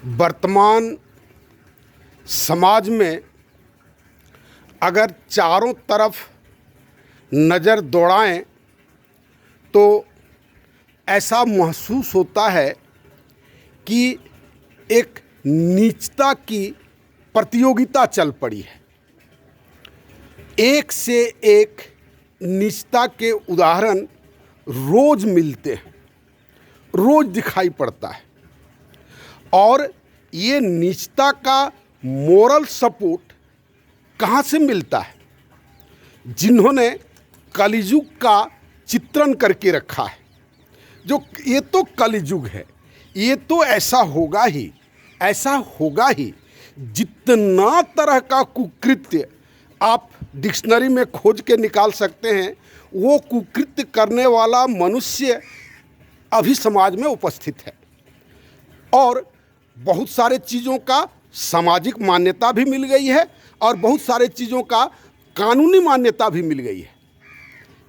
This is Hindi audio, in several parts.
वर्तमान समाज में अगर चारों तरफ नज़र दौड़ाएं तो ऐसा महसूस होता है कि एक नीचता की प्रतियोगिता चल पड़ी है। एक से एक नीचता के उदाहरण रोज़ मिलते हैं, रोज़ दिखाई पड़ता है। और ये नीचता का मोरल सपोर्ट कहाँ से मिलता है? जिन्होंने कलियुग का चित्रण करके रखा है, जो ये तो कलियुग है, ये तो ऐसा होगा ही, ऐसा होगा ही। जितना तरह का कुकृत्य आप डिक्शनरी में खोज के निकाल सकते हैं, वो कुकृत्य करने वाला मनुष्य अभी समाज में उपस्थित है। और बहुत सारे चीज़ों का सामाजिक मान्यता भी मिल गई है और बहुत सारे चीज़ों का कानूनी मान्यता भी मिल गई है।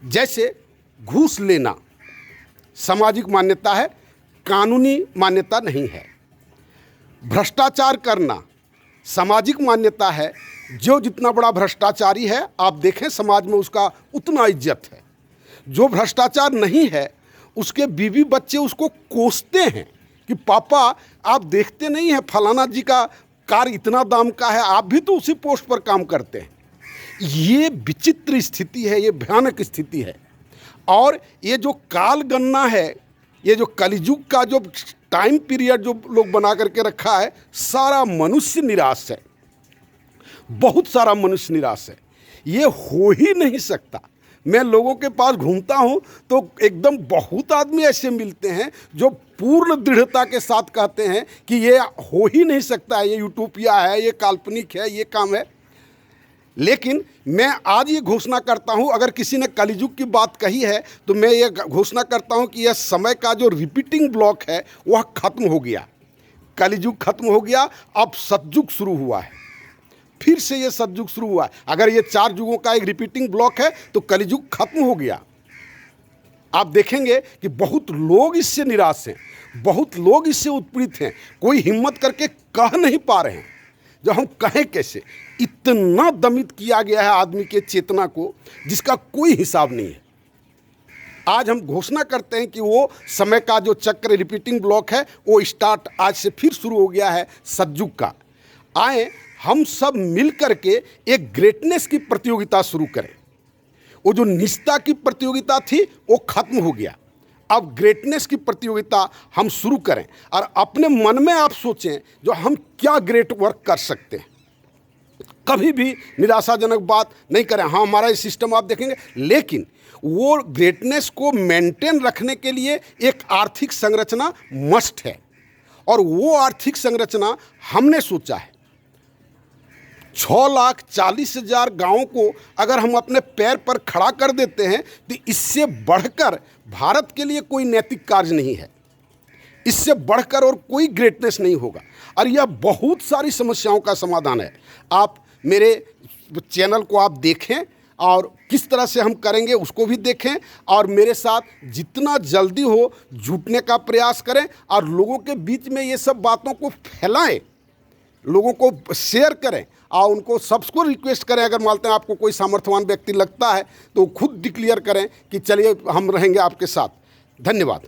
जैसे घूस लेना सामाजिक मान्यता है, कानूनी मान्यता नहीं है। भ्रष्टाचार करना सामाजिक मान्यता है, जो जितना बड़ा भ्रष्टाचारी है आप देखें समाज में उसका उतना इज्जत है। जो भ्रष्टाचार नहीं है उसके बीवी बच्चे उसको कोसते हैं कि पापा आप देखते नहीं हैं फलाना जी का कार इतना दाम का है, आप भी तो उसी पोस्ट पर काम करते हैं। ये विचित्र स्थिति है, ये भयानक स्थिति है। और ये जो काल गणना है, ये जो कलियुग का जो टाइम पीरियड जो लोग बना करके रखा है, सारा मनुष्य निराश है, बहुत सारा मनुष्य निराश है। ये हो ही नहीं सकता। मैं लोगों के पास घूमता हूँ तो एकदम बहुत आदमी ऐसे मिलते हैं जो पूर्ण दृढ़ता के साथ कहते हैं कि ये हो ही नहीं सकता है, ये यूटोपिया है, ये काल्पनिक है, ये काम है। लेकिन मैं आज ये घोषणा करता हूँ, अगर किसी ने कलियुग की बात कही है तो मैं ये घोषणा करता हूँ कि यह समय का जो रिपीटिंग ब्लॉक है वह खत्म हो गया। कलियुग खत्म हो गया, अब सतयुग शुरू हुआ है। फिर से ये सतयुग शुरू हुआ है। अगर ये 4 युगों का एक रिपीटिंग ब्लॉक है तो कलियुग खत्म हो गया। आप देखेंगे कि बहुत लोग इससे निराश हैं, बहुत लोग इससे उत्पीड़ित हैं, कोई हिम्मत करके कह नहीं पा रहे हैं। जब हम कहें कैसे, इतना दमित किया गया है आदमी के चेतना को जिसका कोई हिसाब नहीं है। आज हम घोषणा करते हैं कि वो समय का जो चक्र रिपीटिंग ब्लॉक है वो स्टार्ट आज से फिर शुरू हो गया है सतयुग का। आए हम सब मिल करके एक ग्रेटनेस की प्रतियोगिता शुरू करें। वो जो निष्ठा की प्रतियोगिता थी वो खत्म हो गया, अब ग्रेटनेस की प्रतियोगिता हम शुरू करें और अपने मन में आप सोचें जो हम क्या ग्रेट वर्क कर सकते हैं। कभी भी निराशाजनक बात नहीं करें। हाँ, हमारा ये सिस्टम आप देखेंगे, लेकिन वो ग्रेटनेस को मेंटेन रखने के लिए एक आर्थिक संरचना मस्ट है। और वो आर्थिक संरचना हमने सोचा है। 6,40,000 गाँवों को अगर हम अपने पैर पर खड़ा कर देते हैं तो इससे बढ़कर भारत के लिए कोई नैतिक कार्य नहीं है, इससे बढ़कर और कोई ग्रेटनेस नहीं होगा। और यह बहुत सारी समस्याओं का समाधान है। आप मेरे चैनल को आप देखें और किस तरह से हम करेंगे उसको भी देखें, और मेरे साथ जितना जल्दी हो जुटने का प्रयास करें और लोगों के बीच में ये सब बातों को फैलाएं, लोगों को शेयर करें और उनको सबको रिक्वेस्ट करें। अगर मानते हैं आपको कोई सामर्थ्यवान व्यक्ति लगता है तो खुद डिक्लेयर करें कि चलिए हम रहेंगे आपके साथ। धन्यवाद।